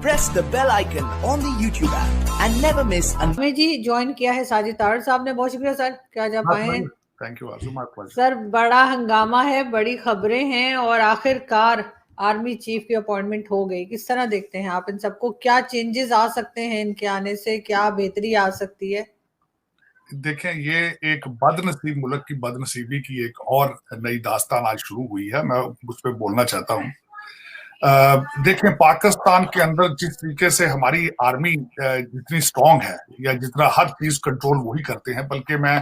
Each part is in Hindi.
press the bell icon on the YouTube app and never miss an हमें जी ज्वाइन किया है साजिद तारड़ साहब ने, बहुत शुक्रिया सर कि आज आप आए हैं। Thank you Aarzoo, my pleasure. Sir बड़ा हंगामा है, बड़ी खबरें हैं और आखिरकार आर्मी चीफ की अपॉइंटमेंट हो गई। किस तरह देखते हैं आप इन सबको? क्या चेंजेस आ सकते हैं इनके आने से? क्या बेहतरी आ सकती है? देखें, ये एक बदनसीब मुल्क की बदनसीबी की एक और नई दास्तान आज शुरू हुई है। मैं उस पर बोलना चाहता हूँ। देखें, पाकिस्तान के अंदर जिस तरीके से हमारी आर्मी जितनी स्ट्रांग है या जितना हर चीज कंट्रोल वही करते हैं, बल्कि मैं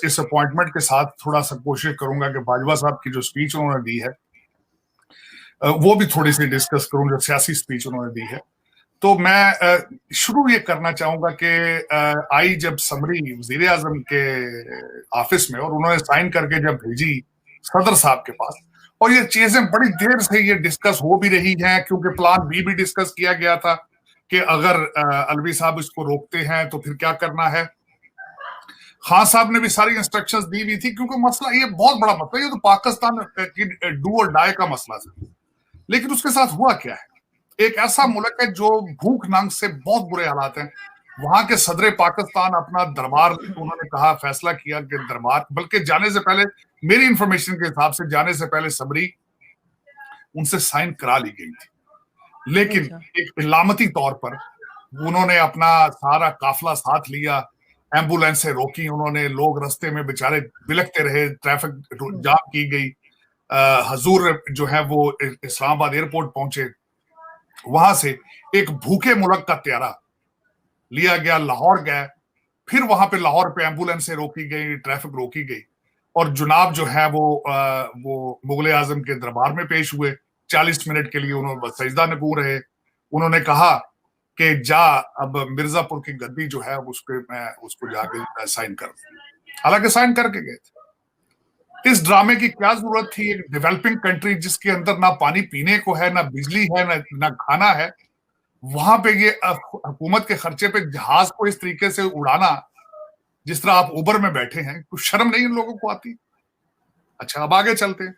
इस अपॉइंटमेंट के साथ थोड़ा सा कोशिश करूंगा कि बाजवा साहब की जो स्पीच उन्होंने दी है वो भी थोड़ी सी डिस्कस करूं, जो सियासी स्पीच उन्होंने दी है। तो मैं शुरू ये करना चाहूंगा कि आई जब समरी वजीर आजम के ऑफिस में और उन्होंने साइन करके जब भेजी सदर साहब के पास, और ये चीजें बड़ी देर से ये डिस्कस हो भी रही हैं, क्योंकि प्लान बी भी डिस्कस किया गया था कि अगर अलवी साहब इसको रोकते हैं तो फिर क्या करना है। खान साहब ने भी सारी इंस्ट्रक्शंस दी हुई थी, क्योंकि मसला ये बहुत बड़ा मसला, ये तो पाकिस्तान की डू और डाई का मसला था। लेकिन उसके साथ हुआ क्या है? एक ऐसा मुल्क है जो भूख नंग से बहुत बुरे हालात हैं। वहां के सदर पाकिस्तान अपना दरबार, उन्होंने कहा, फैसला किया कि दरबार, बल्कि जाने से पहले, मेरी इंफॉर्मेशन के हिसाब से जाने से पहले सबरी उनसे साइन करा ली गई थी। लेकिन एक इलामती तौर पर उन्होंने अपना सारा काफिला साथ लिया, एम्बुलेंस से रोकी उन्होंने, लोग रास्ते में बेचारे बिलखते रहे, ट्रैफिक जाम की गई। हजूर जो है वो इस्लामाबाद एयरपोर्ट पहुंचे, वहां से एक भूखे मुल्क का त्यारा लिया गया, लाहौर गए, फिर वहां पे लाहौर पे एम्बुलेंस से रोकी गई, ट्रैफिक रोकी गई, और जुनाब जो है वो मुगल आजम के दरबार में पेश हुए। 40 मिनट के लिए उन्होंने सजदा नगू रहे। उन्होंने कहा कि जा अब मिर्जापुर की गद्दी जो है उसके मैं उसको जाके साइन कर, हालांकि साइन करके गए थे। इस ड्रामे की क्या जरूरत थी? एक डेवलपिंग कंट्री जिसके अंदर ना पानी पीने को है, ना बिजली है, ना खाना है, वहां पे ये हुकूमत के खर्चे पे जहाज को इस तरीके से उड़ाना, जिस तरह आप उबर में बैठे हैं, कुछ शर्म नहीं इन लोगों को आती? अच्छा, अब आगे चलते हैं।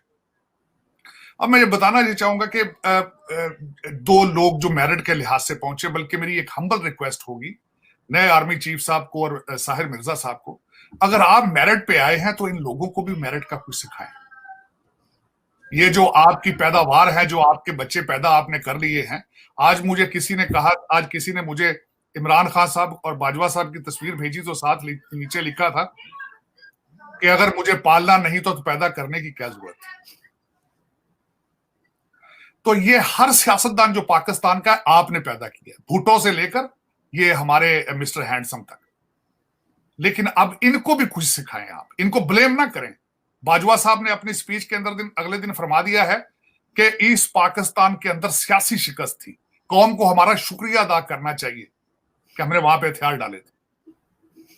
अब मैं ये बताना ये चाहूंगा कि दो लोग जो मेरिट के लिहाज से पहुंचे, बल्कि मेरी एक हम्बल रिक्वेस्ट होगी नए आर्मी चीफ साहब को और साहिर मिर्जा साहब को, अगर आप मेरिट पे आए हैं तो इन लोगों को भी मेरिट का कुछ सिखाएं। ये जो आपकी पैदावार है, जो आपके बच्चे पैदा आपने कर लिए हैं, आज मुझे किसी ने कहा, आज किसी ने मुझे इमरान खान साहब और बाजवा साहब की तस्वीर भेजी, तो साथ नीचे लिखा था कि अगर मुझे पालना नहीं तो पैदा करने की क्या जरूरत है। तो ये हर सियासतदान जो पाकिस्तान का आपने पैदा किया, भुट्टो से लेकर ये हमारे मिस्टर हैंडसम तक। लेकिन अब इनको भी कुछ सिखाएं, आप इनको ब्लेम ना करें। बाजवा साहब ने अपनी स्पीच के अंदर अगले दिन फरमा दिया है कि ईस्ट पाकिस्तान के अंदर सियासी शिकस्त थी, कौम को हमारा शुक्रिया अदा करना चाहिए कि हमने वहां पे हथियार डाले थे।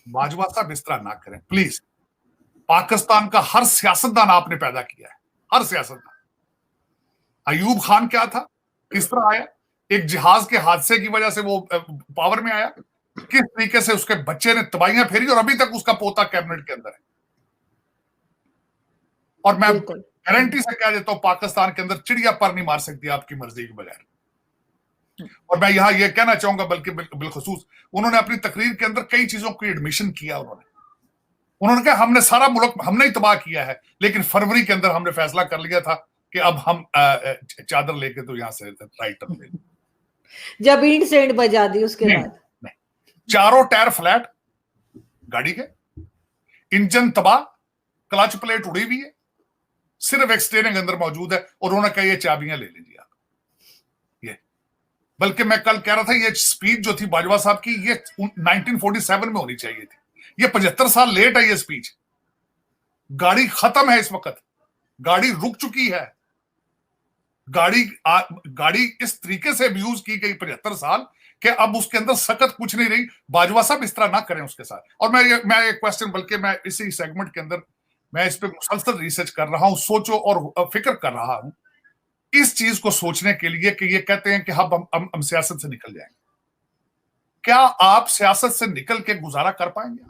बाजवा साहब इस तरह ना करें प्लीज। पाकिस्तान का हर सियासतदान आपने पैदा किया है, हर सियासतदान। अयूब खान क्या था, किस तरह आया? एक जहाज के हादसे की वजह से वो पावर में आया, किस तरीके से उसके बच्चे ने तबाहियां फेरी, और अभी तक उसका पोता कैबिनेट के अंदर है। और मैं गारंटी से कह देता हूं, पाकिस्तान के अंदर चिड़िया पर नहीं मार सकती आपकी मर्जी के बगैर। और मैं यहां यह कहना चाहूंगा, बल्कि बिलखसूस उन्होंने अपनी तकरीर के अंदर कई चीजों की एडमिशन किया। उन्होंने कहा हमने सारा मुल्क हमने ही तबाह किया है, लेकिन फरवरी के अंदर हमने फैसला कर लिया था कि अब हम चादर लेके तो यहां से राइट ले, जब ईंट से ईंट बजा दी उसके बाद नहीं। चारों टायर फ्लैट गाड़ी के, इंजन तबाह, क्लच प्लेट उड़ी हुई है, सिर्फ एक स्टीयरिंग अंदर मौजूद है, और उन्होंने कहा ये चाबियां ले लीजिए आप। ये बल्कि मैं कल कह रहा था, ये स्पीच जो थी बाजवा साहब की, ये 1947 में होनी चाहिए थी। ये 75 साल लेट है ये स्पीच। गाड़ी खत्म है इस वक्त, गाड़ी रुक चुकी है। गाड़ी इस तरीके से अब्यूज की गई 75 साल कि अब उसके अंदर सकत कुछ नहीं रही। बाजवा साहब इस तरह ना करें उसके साथ। और मैं एक क्वेश्चन, बल्कि मैं इसी सेगमेंट के अंदर मैं इस पे मुसलसल रिसर्च कर रहा हूं, सोचो और फिक्र कर रहा हूं इस चीज को सोचने के लिए कि ये कहते हैं कि हम सियासत से निकल जाएंगे। क्या आप सियासत से निकल के गुजारा कर पाएंगे?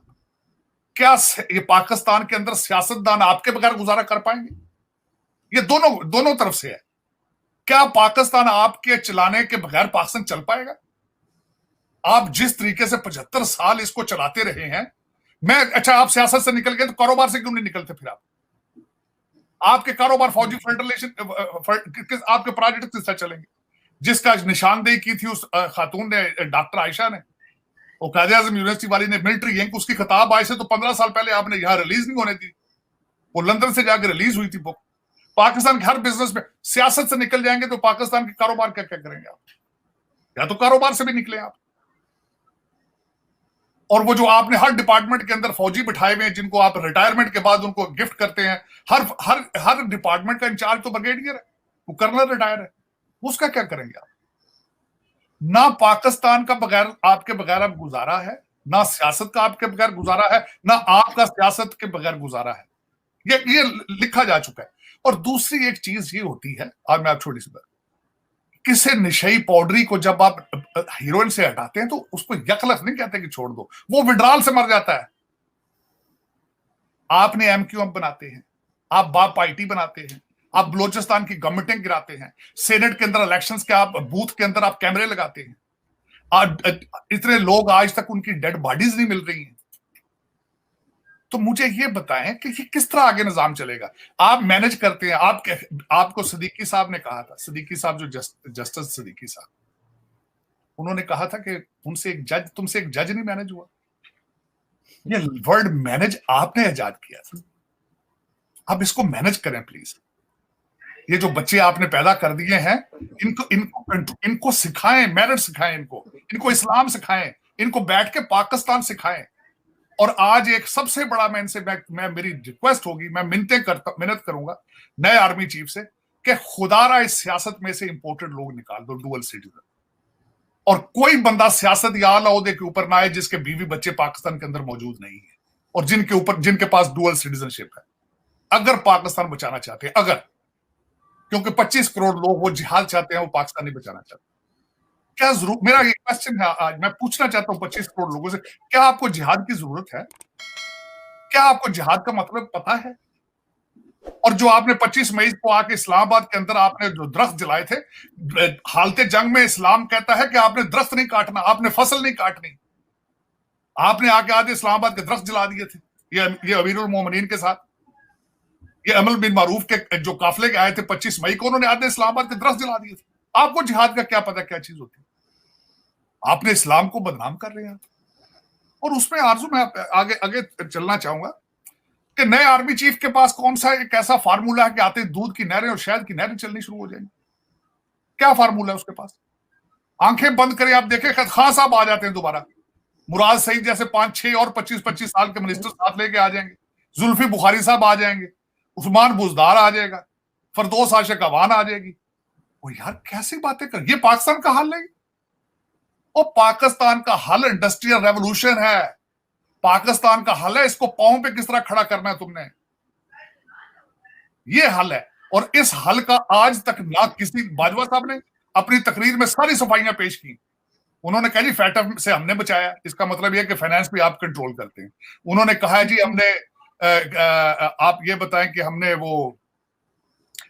क्या ये पाकिस्तान के अंदर सियासतदान आपके बगैर गुजारा कर पाएंगे? ये दोनों तरफ से है। क्या पाकिस्तान आपके चलाने के बगैर पाकिस्तान चल पाएगा? आप जिस तरीके से 75 साल इसको चलाते रहे हैं, अच्छा आप सियासत से निकल गए तो कारोबार से क्यों नहीं निकलते? फिर आपके कारोबार फौजी फेडरेशन आपके प्रोजेक्ट किससे चलेंगे? जिसका निशानदेही की थी उस खातून ने, डॉक्टर आयशा ने, वो कायदे आजम यूनिवर्सिटी वाली ने, मिलिट्री गैंग, उसकी खिताब आज से तो 15 साल पहले आपने यहां रिलीज नहीं होने दी, वो लंदन से जाकर रिलीज हुई थी बुक। पाकिस्तान के हर बिजनेस में सियासत से निकल जाएंगे तो पाकिस्तान के कारोबार क्या क्या करेंगे आप? या तो कारोबार से भी निकले आप। और वो जो आपने हर डिपार्टमेंट के अंदर फौजी बिठाए हुए हैं जिनको आप रिटायरमेंट के बाद उनको गिफ्ट करते हैं, हर डिपार्टमेंट का इंचार्ज तो ब्रिगेडियर है, वो कर्नल रिटायर है, उसका क्या करेंगे आप? ना पाकिस्तान का बगैर आपके बगैर अब गुजारा है, ना सियासत का आपके बगैर गुजारा है, ना आपका सियासत के बगैर गुजारा है। ये लिखा जा चुका है। और दूसरी एक चीज ये होती है, और मैं आप छोटी सी बात, किसी नशई पाउडरी को जब आप हीरोइन से हटाते हैं तो उसको यकलख नहीं कहते कि छोड़ दो, वो विड्रॉल से मर जाता है। आपने एमक्यूएम बनाते हैं, आप बाप आईटी बनाते हैं, आप बलोचिस्तान की गवर्नमेंटें गिराते हैं, सेनेट के अंदर इलेक्शंस के आप बूथ के अंदर आप कैमरे लगाते हैं, इतने लोग आज तक उनकी डेड बॉडीज नहीं मिल रही हैं। तो मुझे ये बताएं कि ये किस तरह आगे निजाम चलेगा? आप मैनेज करते हैं, आपको सिद्दीकी साहब ने कहा था, सिद्दीकी साहब जो जस्टिस सिद्दीकी साहब, उन्होंने कहा था कि तुमसे एक जज नहीं मैनेज हुआ। ये वर्ड मैनेज आपने इजाद किया था, अब इसको मैनेज करें प्लीज। ये जो बच्चे आपने पैदा कर दिए हैं, इनको सिखाएं, मेरिट सिखाएं, इनको इस्लाम सिखाएं, इनको बैठ के पाकिस्तान सिखाएं। और आज एक सबसे बड़ा मेरी रिक्वेस्ट होगी, मैं मिन्नत करूंगा नए आर्मी चीफ से कि खुदारा इस सियासत में से इंपोर्टेड लोग निकाल दो, डुअल सिटीजन, और कोई बंदा सियासत या आला ओहदे के ऊपर ना आए जिसके बीवी बच्चे पाकिस्तान के अंदर मौजूद नहीं है और जिनके पास डुअल सिटीजनशिप है, अगर पाकिस्तान बचाना चाहते हैं। अगर, क्योंकि 25 करोड़ लोग वो जिहाद चाहते हैं, वो पाकिस्तान नहीं बचाना चाहते। क्या जरूरत, मेरा ये क्वेश्चन है आज, मैं पूछना चाहता हूं 25 करोड़ लोगों से, क्या आपको जिहाद की जरूरत है? क्या आपको जिहाद का मतलब पता है? और जो आपने 25 मई को आके इस्लामाबाद के अंदर आपने जो दरख्त जलाए थे, हालते जंग में इस्लाम कहता है कि आपने दरख्त नहीं काटना, आपने फसल नहीं काटनी। आपने आके आधे इस्लामाबाद के दरख्त जला दिए थे, ये अमीरुल मोमिनीन के साथ, ये अमल बिन मारूफ के जो काफले के आए थे 25 मई को, उन्होंने आधे इस्लामाबाद के दरख्त जला दिए थे। आपको जिहाद का क्या पता क्या चीज होती है? आपने इस्लाम को बदनाम कर रहे हैं। और उसमें आरजू मैं आगे चलना चाहूंगा कि नए आर्मी चीफ के पास कौन सा एक ऐसा फार्मूला है कि आते दूध की नहरें और शहद की नहरें चलनी शुरू हो जाएंगी? क्या फार्मूला है उसके पास? आंखें बंद करें, आप देखें खान साहब आ जाते हैं दोबारा, मुराद सईद जैसे 5-6 और 25-25 साल के मिनिस्टर साथ लेके आ जाएंगे, जुल्फी बुखारी साहब आ जाएंगे, उस्मान बुजदार आ जाएगा, फरदौस आशिक अवान आ जाएगी। वो यार कैसी बातें कर, ये पाकिस्तान का हल है? और पाकिस्तान का हल इंडस्ट्रियल रेवोल्यूशन है, पाकिस्तान का हल है इसको पांव पे किस तरह खड़ा करना है तुमने, ये हल है। और इस हल का आज तक ना किसी, बाजवा साहब ने अपनी तकरीर में सारी सफाइयां पेश की। उन्होंने कहा जी फैटफ से हमने बचाया, इसका मतलब यह कि फाइनेंस भी आप कंट्रोल करते हैं। उन्होंने कहा जी हमने आप ये बताएं कि हमने वो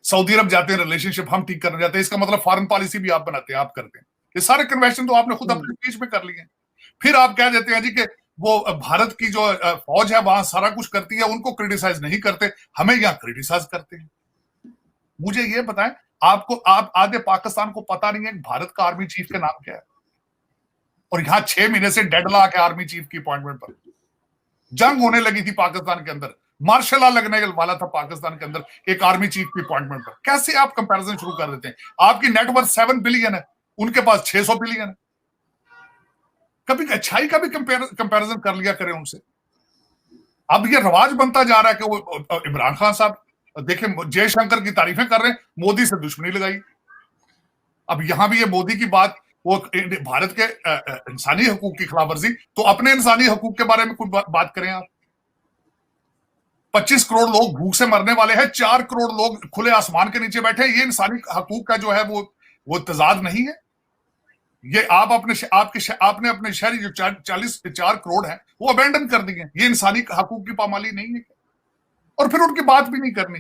सऊदी अरब जाते हैं, रिलेशनशिप हम ठीक करने जाते हैं, इसका मतलब फॉरेन पॉलिसी भी आप बनाते हैं, आप करते हैं। ये सारे कन्वेंशन तो आपने खुद अपने स्पीच में कर लिए हैं। फिर आप कह देते हैं जी कि वो भारत की जो फौज है वहां सारा कुछ करती है, उनको क्रिटिसाइज नहीं करते, हमें यहां क्रिटिसाइज करते हैं। मुझे ये बताएं, आप आधे पाकिस्तान को पता नहीं है कि भारत का आर्मी चीफ का नाम क्या है, और यहां 6 महीने से डेडला के आर्मी चीफ की अपॉइंटमेंट पर जंग होने लगी थी पाकिस्तान के अंदर, मार्शल लॉ लगने वाला था पाकिस्तान के अंदर एक आर्मी चीफ की अपॉइंटमेंट पर। कैसे आप कंपैरिजन शुरू कर देते हैं? आपकी नेटवर्थ 7 बिलियन है, उनके पास 600 बिलियन है। कभी अच्छाई का भी कंपैरिजन कर लिया करें उनसे। अब ये रवाज बनता जा रहा है कि वो इमरान खान साहब देखें जयशंकर की तारीफें कर रहे हैं, मोदी से दुश्मनी लगाई। अब यहां भी ये मोदी की बात, वो भारत के इंसानी हकूक की खिलाफवर्जी, तो अपने इंसानी हकूक के बारे में कुछ बात करें आप। 25 करोड़ लोग भूख से मरने वाले हैं, 4 करोड़ लोग खुले आसमान के नीचे बैठे हैं। ये इंसानी हकूक का जो है वो तजाद नहीं है। ये आपने अपने शहरी जो 4 करोड़ हैं वो अबेंडन कर दिए। ये इंसानी हकूक की पामाली नहीं है, और फिर उनकी बात भी नहीं करनी।